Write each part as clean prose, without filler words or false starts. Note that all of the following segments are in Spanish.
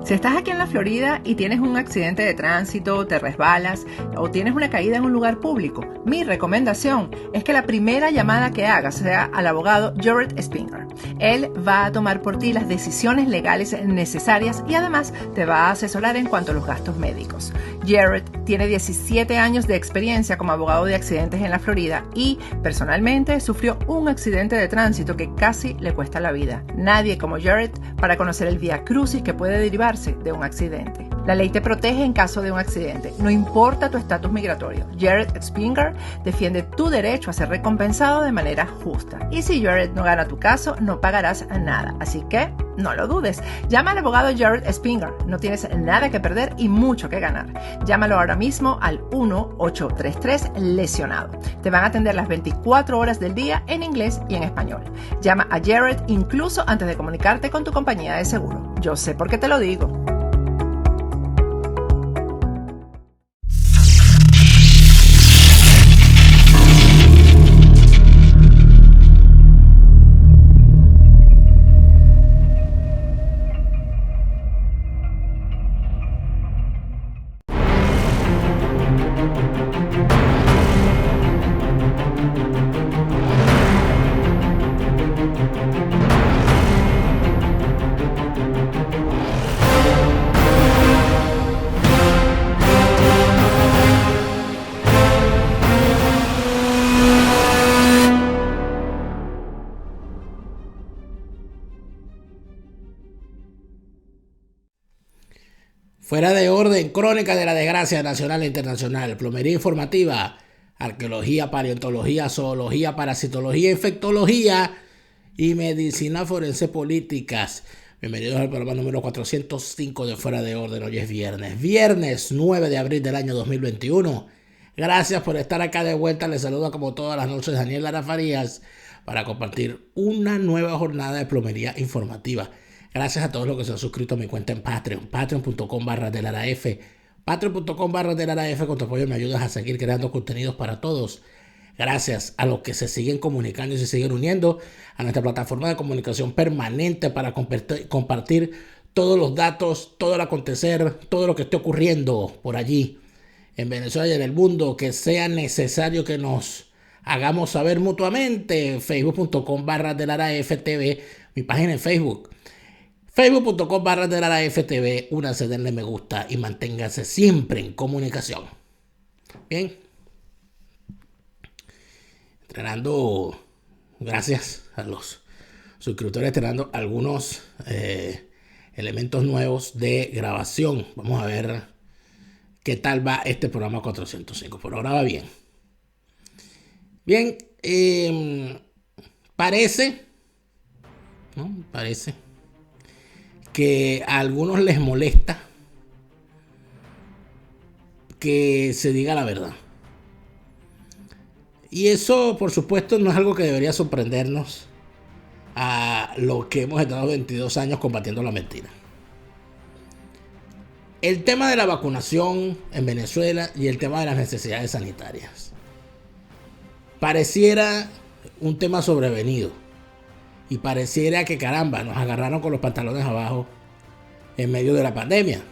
Si estás aquí en la Florida y tienes un accidente de tránsito, te resbalas o tienes una caída en un lugar público, mi recomendación es que la primera llamada que hagas sea al abogado Jared Spinger. Él va a tomar por ti las decisiones legales necesarias y además te va a asesorar en cuanto a los gastos médicos. Jared tiene 17 años de experiencia como abogado de accidentes en la Florida y personalmente sufrió un accidente de tránsito que casi le cuesta la vida. Nadie como Jared para conocer el vía crucis que puede derivarse de un accidente. La ley te protege en caso de un accidente, no importa tu estatus migratorio. Jared Spinger defiende tu derecho a ser recompensado de manera justa. Y si Jared no gana tu caso, no pagarás nada. Así que no lo dudes. Llama al abogado Jared Spinger. No tienes nada que perder y mucho que ganar. Llámalo ahora mismo al 1-833-LESIONADO. Te van a atender las 24 horas del día en inglés y en español. Llama a Jared incluso antes de comunicarte con tu compañía de seguro. Yo sé por qué te lo digo. Fuera de orden, crónica de la desgracia nacional e internacional, plomería informativa, arqueología, paleontología, zoología, parasitología, infectología y medicina forense políticas. Bienvenidos al programa número 405 de Fuera de Orden. Hoy es viernes 9 de abril del año 2021. Gracias por estar acá de vuelta. Les saluda como todas las noches Daniel Lara Farías para compartir una nueva jornada de plomería informativa. Gracias a todos los que se han suscrito a mi cuenta en Patreon, patreon.com/delaraf, patreon.com/delaraf. Con tu apoyo me ayudas a seguir creando contenidos para todos. Gracias a los que se siguen comunicando y se siguen uniendo a nuestra plataforma de comunicación permanente para compartir todos los datos, todo el acontecer, todo lo que esté ocurriendo por allí en Venezuela y en el mundo que sea necesario que nos hagamos saber mutuamente. Facebook.com/delaraftv, mi página en Facebook. Facebook.com/delaraftv, únanse, denle me gusta y manténganse siempre en comunicación. Bien. Estrenando, gracias a los suscriptores, estrenando algunos elementos nuevos de grabación. Vamos a ver qué tal va este programa 405. Por ahora va bien. Bien, parece que a algunos les molesta que se diga la verdad. Y eso, por supuesto, no es algo que debería sorprendernos a lo que hemos estado 22 años combatiendo la mentira. El tema de la vacunación en Venezuela y el tema de las necesidades sanitarias pareciera un tema sobrevenido. Y pareciera que caramba, nos agarraron con los pantalones abajo en medio de la pandemia.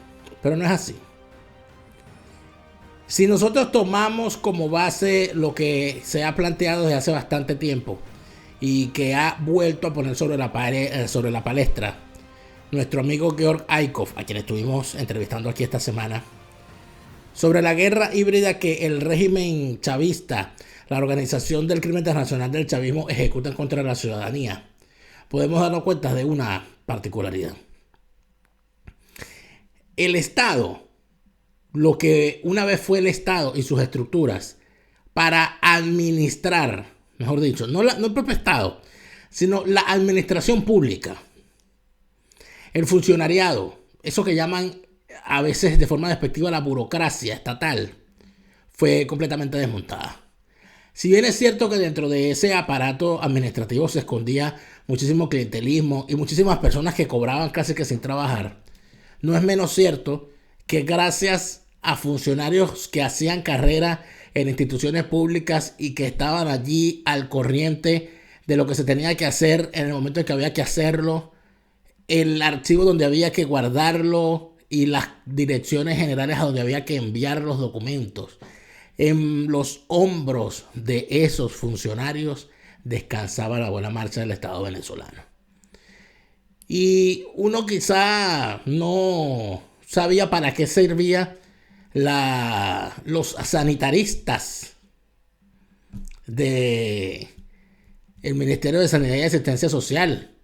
Pero no es así. Si nosotros tomamos como base lo que se ha planteado desde hace bastante tiempo y que ha vuelto a poner sobre la palestra nuestro amigo Georg Eikhoff, a quien estuvimos entrevistando aquí esta semana, sobre la guerra híbrida que el régimen chavista, la Organización del Crimen Internacional del Chavismo, ejecuta contra la ciudadanía, podemos darnos cuenta de una particularidad. El Estado, lo que una vez fue el Estado y sus estructuras para administrar, mejor dicho, no el propio Estado, sino la administración pública, el funcionariado, eso que llaman a veces de forma despectiva la burocracia estatal, fue completamente desmontada. Si bien es cierto que dentro de ese aparato administrativo se escondía muchísimo clientelismo y muchísimas personas que cobraban casi que sin trabajar, no es menos cierto que gracias a funcionarios que hacían carrera en instituciones públicas y que estaban allí al corriente de lo que se tenía que hacer en el momento en que había que hacerlo, el archivo donde había que guardarlo y las direcciones generales a donde había que enviar los documentos. En los hombros de esos funcionarios descansaba la buena marcha del Estado venezolano. Y uno quizá no sabía para qué servía los sanitaristas del Ministerio de Sanidad y Asistencia Social.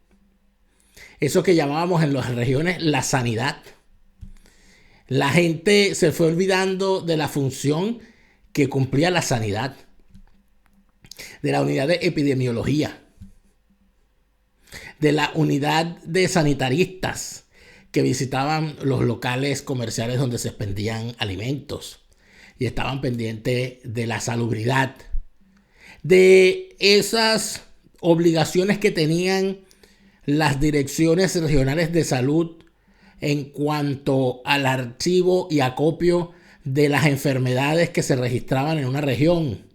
Eso que llamábamos en las regiones la sanidad. La gente se fue olvidando de la función que cumplía la sanidad, de la unidad de epidemiología, de la unidad de sanitaristas que visitaban los locales comerciales donde se expendían alimentos y estaban pendientes de la salubridad, de esas obligaciones que tenían las direcciones regionales de salud en cuanto al archivo y acopio de las enfermedades que se registraban en una región,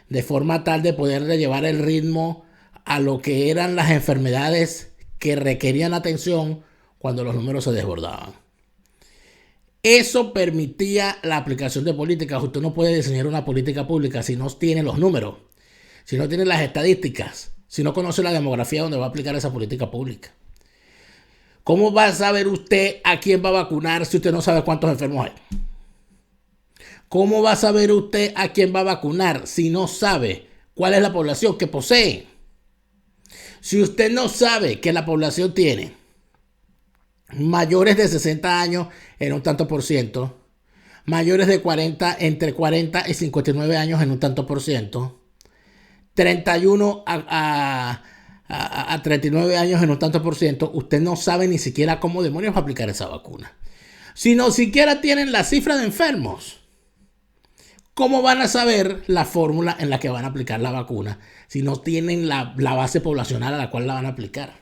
de forma tal de poderle llevar el ritmo a lo que eran las enfermedades que requerían atención cuando los números se desbordaban. Eso permitía la aplicación de políticas. Usted no puede diseñar una política pública si no tiene los números, si no tiene las estadísticas, si no conoce la demografía donde va a aplicar esa política pública. ¿Cómo va a saber usted a quién va a vacunar si usted no sabe cuántos enfermos hay? ¿Cómo va a saber usted a quién va a vacunar si no sabe cuál es la población que posee? Si usted no sabe que la población tiene mayores de 60 años en un tanto por ciento, mayores de 40, entre 40 y 59 años en un tanto por ciento, 31 a 39 años en un tanto por ciento, usted no sabe ni siquiera cómo demonios va a aplicar esa vacuna. Si no siquiera tienen la cifra de enfermos, ¿cómo van a saber la fórmula en la que van a aplicar la vacuna si no tienen la base poblacional a la cual la van a aplicar?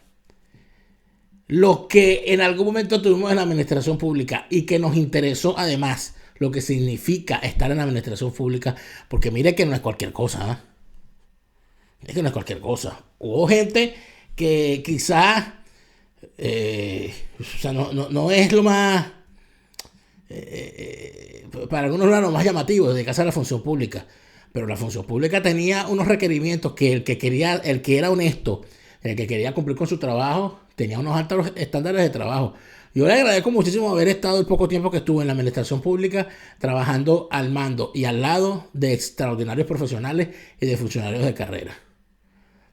Los que en algún momento tuvimos en la administración pública y que nos interesó además lo que significa estar en la administración pública, porque mire que no es cualquier cosa, ¿eh? Es que no es cualquier cosa. Hubo gente que quizás no es lo más, para algunos era lo más llamativo de dedicarse a la función pública, pero la función pública tenía unos requerimientos que el que era honesto, el que quería cumplir con su trabajo, tenía unos altos estándares de trabajo. Yo le agradezco muchísimo haber estado el poco tiempo que estuve en la administración pública trabajando al mando y al lado de extraordinarios profesionales y de funcionarios de carrera.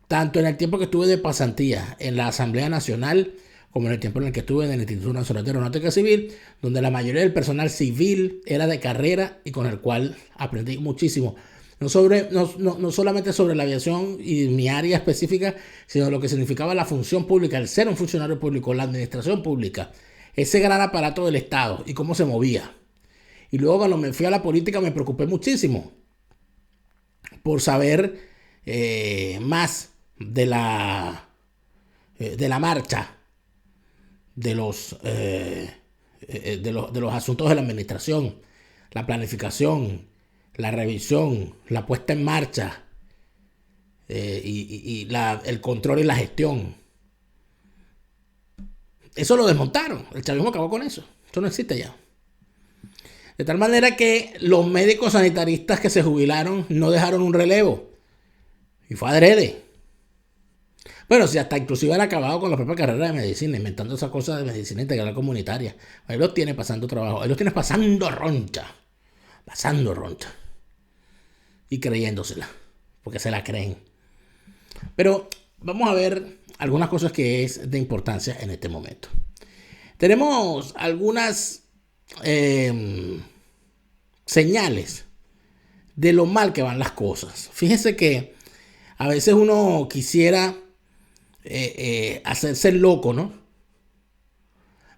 Tanto en el tiempo que estuve de pasantía en la Asamblea Nacional, como en el tiempo en el que estuve en el Instituto Nacional de Aeronáutica Civil, donde la mayoría del personal civil era de carrera y con el cual aprendí muchísimo. No solamente sobre la aviación y mi área específica, sino lo que significaba la función pública, el ser un funcionario público, la administración pública, ese gran aparato del Estado y cómo se movía. Y luego cuando me fui a la política me preocupé muchísimo por saber más de la marcha de los asuntos de la administración, la planificación, la revisión, la puesta en marcha el control y la gestión. Eso lo desmontaron. El chavismo acabó con eso. Eso no existe ya. De tal manera que los médicos sanitaristas que se jubilaron no dejaron un relevo. Y fue adrede. Bueno, si hasta inclusive han acabado con la propia carrera de medicina, inventando esas cosas de medicina integral comunitaria. Ahí los tiene pasando trabajo. Ahí los tienes pasando roncha. Pasando roncha. Y creyéndosela. Porque se la creen. Pero vamos a ver algunas cosas que es de importancia en este momento. Tenemos algunas señales de lo mal que van las cosas. Fíjense que a veces uno quisiera hacerse el loco, ¿no?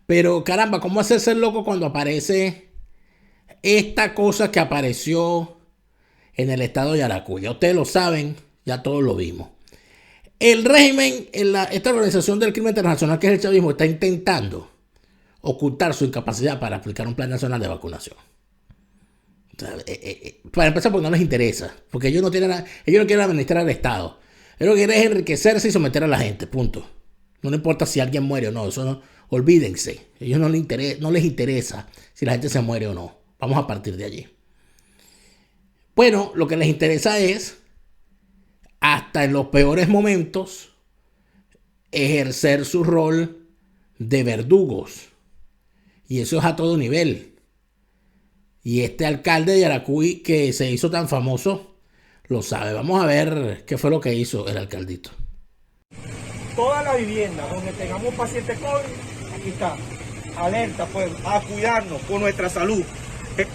Pero caramba, ¿cómo hacerse el loco cuando aparece esta cosa que apareció en el estado de Yaracuy? Ya ustedes lo saben, ya todos lo vimos. El régimen, esta organización del crimen internacional que es el chavismo, está intentando ocultar su incapacidad para aplicar un plan nacional de vacunación. O sea, para empezar, porque no les interesa, porque ellos no quieren administrar el Estado. Ellos lo que quieren es enriquecerse y someter a la gente, punto. No le importa si alguien muere o no, eso no, olvídense. A ellos no les interesa si la gente se muere o no. Vamos a partir de allí. Bueno, lo que les interesa es, hasta en los peores momentos, ejercer su rol de verdugos. Y eso es a todo nivel. Y este alcalde de Yaracuy, que se hizo tan famoso, lo sabe. Vamos a ver qué fue lo que hizo el alcaldito. Toda la vivienda donde tengamos pacientes COVID, aquí está. Alerta, pues, a cuidarnos por nuestra salud.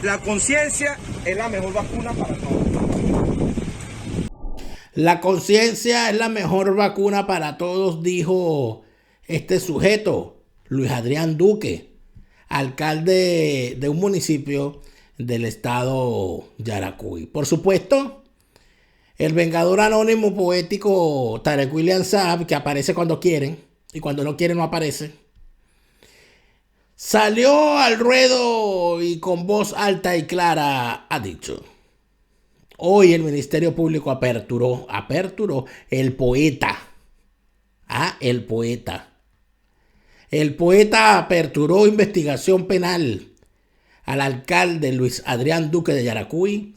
La conciencia es la mejor vacuna para todos. La conciencia es la mejor vacuna para todos, dijo este sujeto, Luis Adrián Duque, alcalde de un municipio del estado Yaracuy. Por supuesto, el vengador anónimo poético Tarek William Saab, que aparece cuando quieren y cuando no quiere no aparece, salió al ruedo y con voz alta y clara ha dicho: hoy el Ministerio Público aperturó el poeta. El poeta. El poeta aperturó investigación penal al alcalde Luis Adrián Duque de Yaracuy.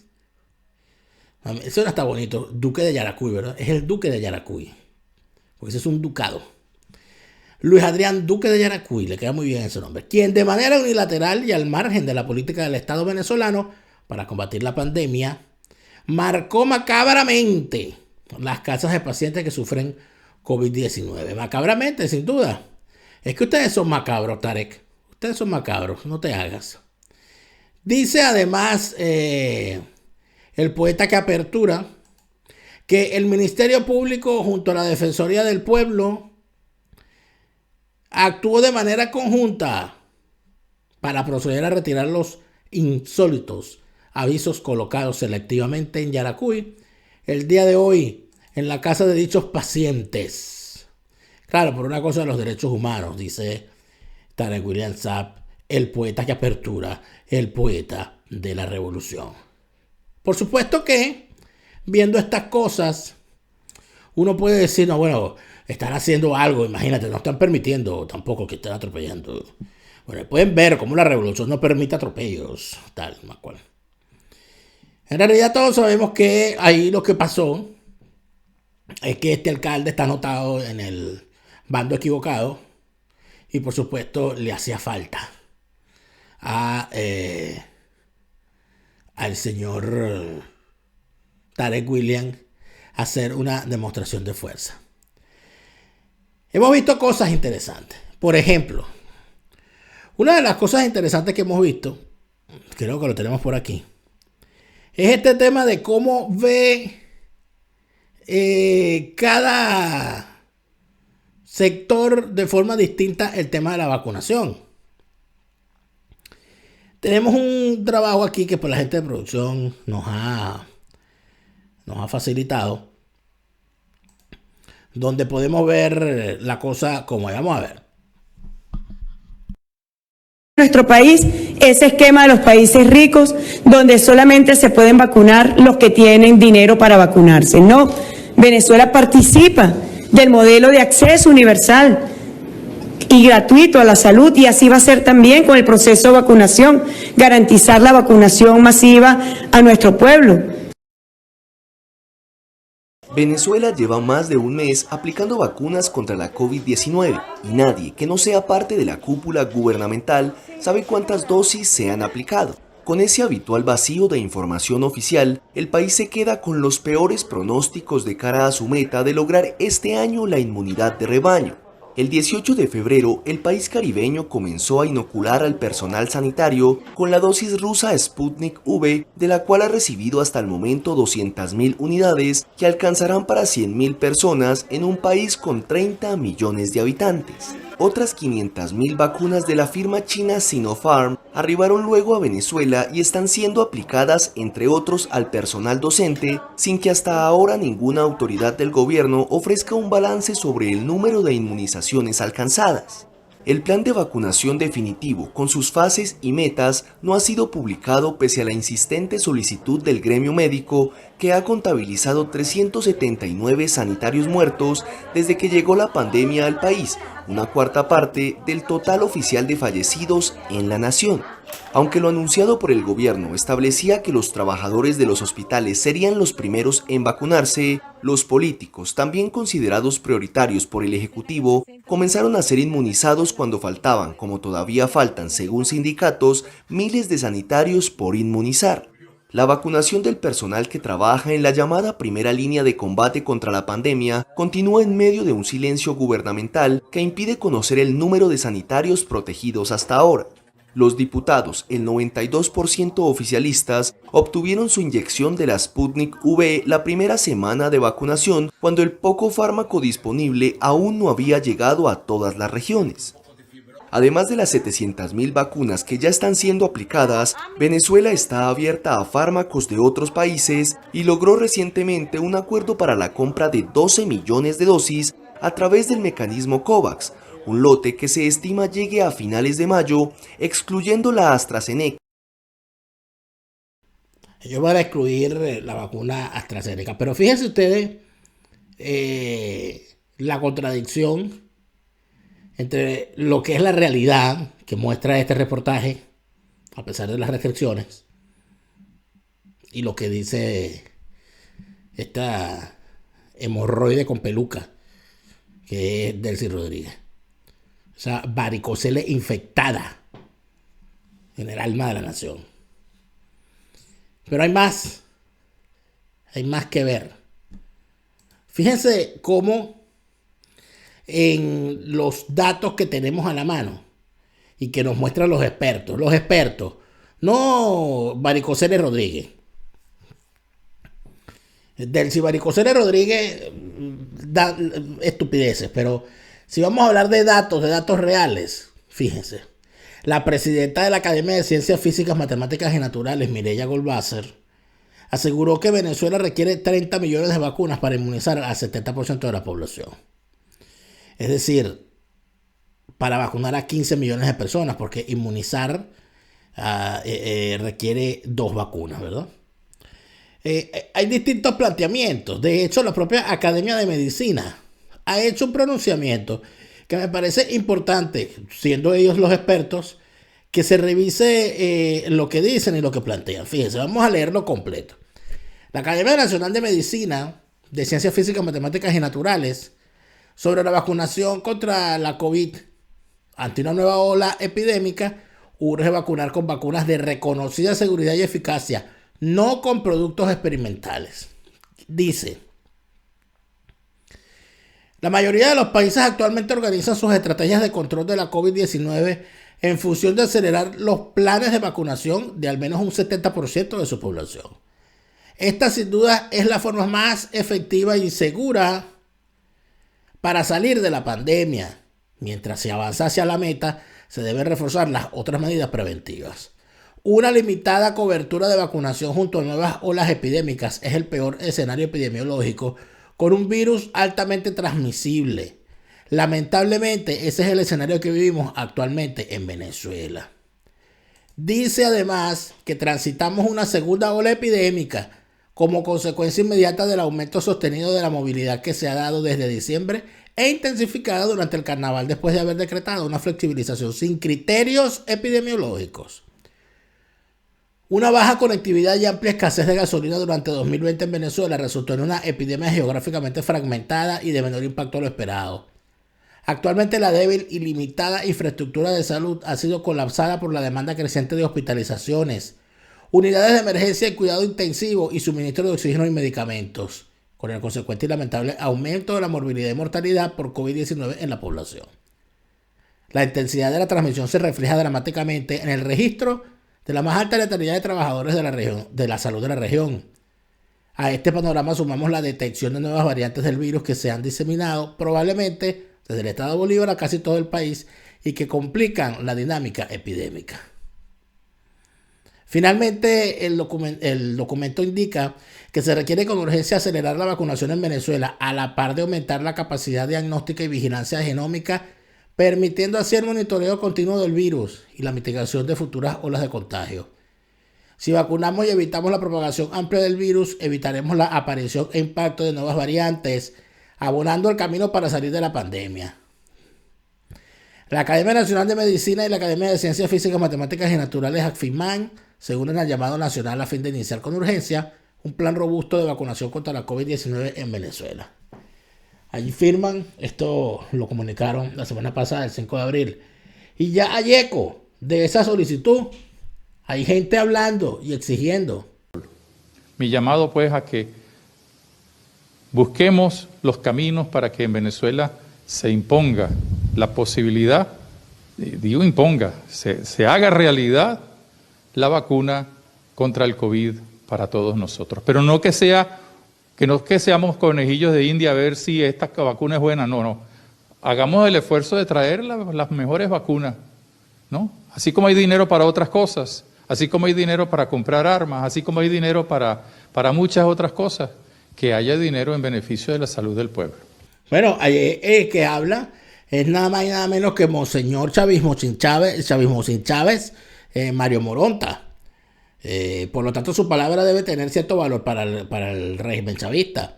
Eso no está bonito, Duque de Yaracuy, ¿verdad? Es el Duque de Yaracuy, porque ese es un ducado. Luis Adrián Duque de Yaracuy, le queda muy bien ese nombre, quien de manera unilateral y al margen de la política del Estado venezolano para combatir la pandemia, marcó macabramente las casas de pacientes que sufren COVID-19. Macabramente, sin duda. Es que ustedes son macabros, Tarek. Ustedes son macabros, no te hagas. Dice además el poeta que apertura que el Ministerio Público junto a la Defensoría del Pueblo actuó de manera conjunta para proceder a retirar los insólitos avisos colocados selectivamente en Yaracuy el día de hoy en la casa de dichos pacientes. Claro, por una cosa de los derechos humanos, dice Tarek William Saab, el poeta que apertura, el poeta de la revolución. Por supuesto que, viendo estas cosas, uno puede decir, no, bueno, están haciendo algo, imagínate, no están permitiendo tampoco que estén atropellando. Bueno, pueden ver cómo la revolución no permite atropellos, tal, más cual. En realidad todos sabemos que ahí lo que pasó es que este alcalde está anotado en el bando equivocado y por supuesto le hacía falta al señor Tarek William hacer una demostración de fuerza. Hemos visto cosas interesantes. Por ejemplo, una de las cosas interesantes que hemos visto, creo que lo tenemos por aquí, es este tema de cómo ve cada sector de forma distinta el tema de la vacunación. Tenemos un trabajo aquí que por la gente de producción nos ha facilitado, donde podemos ver la cosa como vamos a ver. Nuestro país, ese esquema de los países ricos, donde solamente se pueden vacunar los que tienen dinero para vacunarse. No, Venezuela participa del modelo de acceso universal y gratuito a la salud, y así va a ser también con el proceso de vacunación, garantizar la vacunación masiva a nuestro pueblo. Venezuela lleva más de un mes aplicando vacunas contra la COVID-19 y nadie que no sea parte de la cúpula gubernamental sabe cuántas dosis se han aplicado. Con ese habitual vacío de información oficial, el país se queda con los peores pronósticos de cara a su meta de lograr este año la inmunidad de rebaño. El 18 de febrero, el país caribeño comenzó a inocular al personal sanitario con la dosis rusa Sputnik V, de la cual ha recibido hasta el momento 200.000 unidades que alcanzarán para 100.000 personas en un país con 30 millones de habitantes. Otras 500.000 vacunas de la firma china Sinopharm arribaron luego a Venezuela y están siendo aplicadas, entre otros, al personal docente, sin que hasta ahora ninguna autoridad del gobierno ofrezca un balance sobre el número de inmunizaciones alcanzadas. El plan de vacunación definitivo, con sus fases y metas, no ha sido publicado pese a la insistente solicitud del gremio médico, que ha contabilizado 379 sanitarios muertos desde que llegó la pandemia al país, una cuarta parte del total oficial de fallecidos en la nación. Aunque lo anunciado por el gobierno establecía que los trabajadores de los hospitales serían los primeros en vacunarse, los políticos, también considerados prioritarios por el Ejecutivo, comenzaron a ser inmunizados cuando faltaban, como todavía faltan según sindicatos, miles de sanitarios por inmunizar. La vacunación del personal que trabaja en la llamada primera línea de combate contra la pandemia continúa en medio de un silencio gubernamental que impide conocer el número de sanitarios protegidos hasta ahora. Los diputados, el 92% oficialistas, obtuvieron su inyección de la Sputnik V la primera semana de vacunación, cuando el poco fármaco disponible aún no había llegado a todas las regiones. Además de las 700.000 vacunas que ya están siendo aplicadas, Venezuela está abierta a fármacos de otros países y logró recientemente un acuerdo para la compra de 12 millones de dosis a través del mecanismo COVAX, un lote que se estima llegue a finales de mayo, excluyendo la AstraZeneca. Ellos van a excluir la vacuna AstraZeneca, pero fíjense ustedes la contradicción entre lo que es la realidad que muestra este reportaje, a pesar de las restricciones, y lo que dice esta hemorroide con peluca, que es Delcy Rodríguez. O sea, varicocele infectada en el alma de la nación. Pero hay más que ver. Fíjense cómo en los datos que tenemos a la mano y que nos muestran los expertos, no varicocele Rodríguez. Delcy Varicocele Rodríguez da estupideces, pero si vamos a hablar de datos reales, fíjense. La presidenta de la Academia de Ciencias Físicas, Matemáticas y Naturales, Mireya Goldwasser, aseguró que Venezuela requiere 30 millones de vacunas para inmunizar al 70% de la población. Es decir, para vacunar a 15 millones de personas, porque inmunizar requiere 2 vacunas, ¿verdad? Hay distintos planteamientos. De hecho, la propia Academia de Medicina ha hecho un pronunciamiento que me parece importante, siendo ellos los expertos, que se revise lo que dicen y lo que plantean. Fíjense, vamos a leerlo completo. La Academia Nacional de Medicina, de Ciencias Físicas, Matemáticas y Naturales, sobre la vacunación contra la COVID ante una nueva ola epidémica, urge vacunar con vacunas de reconocida seguridad y eficacia, no con productos experimentales. Dice: la mayoría de los países actualmente organizan sus estrategias de control de la COVID-19 en función de acelerar los planes de vacunación de al menos un 70% de su población. Esta sin duda es la forma más efectiva y segura para salir de la pandemia. Mientras se avanza hacia la meta, se deben reforzar las otras medidas preventivas. Una limitada cobertura de vacunación junto a nuevas olas epidémicas es el peor escenario epidemiológico con un virus altamente transmisible. Lamentablemente, ese es el escenario que vivimos actualmente en Venezuela. Dice además que transitamos una segunda ola epidémica como consecuencia inmediata del aumento sostenido de la movilidad que se ha dado desde diciembre e intensificada durante el carnaval después de haber decretado una flexibilización sin criterios epidemiológicos. Una baja conectividad y amplia escasez de gasolina durante 2020 en Venezuela resultó en una epidemia geográficamente fragmentada y de menor impacto a lo esperado. Actualmente la débil y limitada infraestructura de salud ha sido colapsada por la demanda creciente de hospitalizaciones, unidades de emergencia y cuidado intensivo y suministro de oxígeno y medicamentos, con el consecuente y lamentable aumento de la morbilidad y mortalidad por COVID-19 en la población. La intensidad de la transmisión se refleja dramáticamente en el registro de la más alta letalidad de trabajadores de la región, de la salud de la región. A este panorama sumamos la detección de nuevas variantes del virus que se han diseminado probablemente desde el estado de Bolívar a casi todo el país y que complican la dinámica epidémica. Finalmente, el documento indica que se requiere con urgencia acelerar la vacunación en Venezuela a la par de aumentar la capacidad diagnóstica y vigilancia genómica permitiendo así el monitoreo continuo del virus y la mitigación de futuras olas de contagio. Si vacunamos y evitamos la propagación amplia del virus, evitaremos la aparición e impacto de nuevas variantes, abonando el camino para salir de la pandemia. La Academia Nacional de Medicina y la Academia de Ciencias Físicas, Matemáticas y Naturales, ACFIMAN, se unen al llamado nacional a fin de iniciar con urgencia un plan robusto de vacunación contra la COVID-19 en Venezuela. Allí firman, esto lo comunicaron la semana pasada, el 5 de abril, y ya hay eco de esa solicitud. Hay gente hablando y exigiendo. Mi llamado pues a que busquemos los caminos para que en Venezuela se imponga la posibilidad, digo imponga, se haga realidad la vacuna contra el COVID para todos nosotros. Pero no que seamos conejillos de India a ver si esta vacuna es buena, no. Hagamos el esfuerzo de traer las mejores vacunas, ¿no? Así como hay dinero para otras cosas, así como hay dinero para comprar armas, así como hay dinero para muchas otras cosas, que haya dinero en beneficio de la salud del pueblo. Bueno, el que habla es nada más y nada menos que Monseñor Chavismo sin Chávez, Mario Moronta. Por lo tanto, su palabra debe tener cierto valor para el régimen chavista.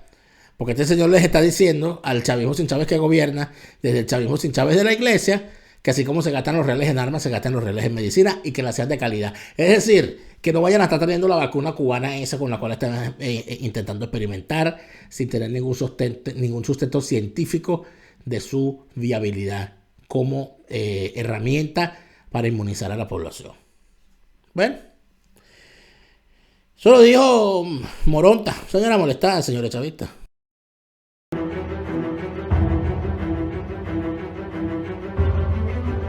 Porque este señor les está diciendo al chavismo sin Chávez que gobierna, desde el chavismo sin Chávez de la iglesia, que así como se gastan los reales en armas, se gastan los reales en medicina y que la sean de calidad. Es decir, que no vayan a estar trayendo la vacuna cubana esa con la cual están intentando experimentar sin tener ningún sustento científico de su viabilidad como herramienta para inmunizar a la población. Bueno, eso lo dijo Moronta. Señora molestada, señores chavistas.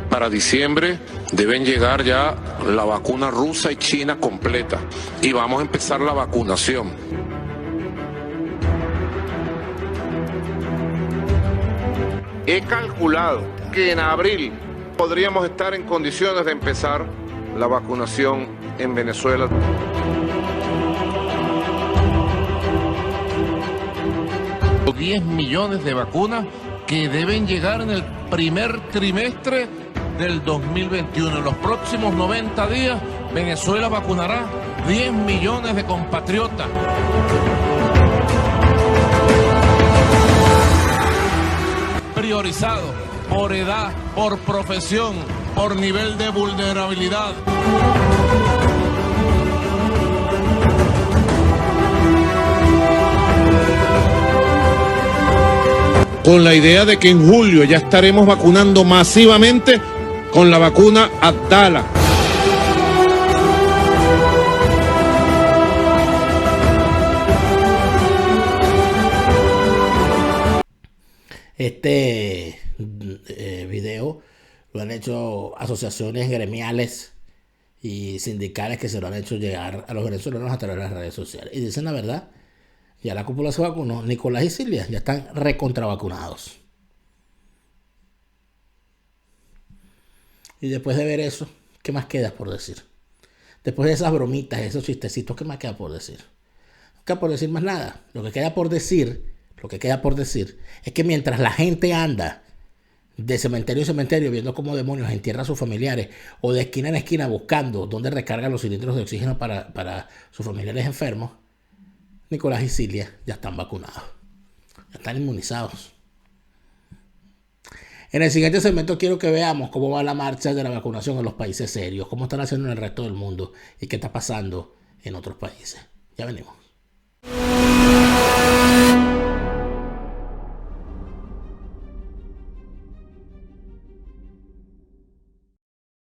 Para diciembre deben llegar ya la vacuna rusa y china completa y vamos a empezar la vacunación. He calculado que en abril podríamos estar en condiciones de empezar la vacunación en Venezuela. Los 10 millones de vacunas que deben llegar en el primer trimestre del 2021. En los próximos 90 días, Venezuela vacunará 10 millones de compatriotas. Priorizado por edad, por profesión, por nivel de vulnerabilidad. Con la idea de que en julio ya estaremos vacunando masivamente con la vacuna Abdala. Este video lo han hecho asociaciones gremiales y sindicales que se lo han hecho llegar a los venezolanos a través de las redes sociales. Y dicen la verdad, ya la cúpula se vacunó. Nicolás y Silvia ya están recontravacunados. Y después de ver eso, ¿qué más queda por decir? Después de esas bromitas, esos chistecitos, ¿qué más queda por decir? No queda por decir más nada. Lo que queda por decir es que mientras la gente anda de cementerio en cementerio viendo cómo demonios entierra a sus familiares o de esquina en esquina buscando dónde recargan los cilindros de oxígeno para sus familiares enfermos, Nicolás y Silvia ya están vacunados, ya están inmunizados. En el siguiente segmento quiero que veamos cómo va la marcha de la vacunación en los países serios, cómo están haciendo en el resto del mundo y qué está pasando en otros países. Ya venimos.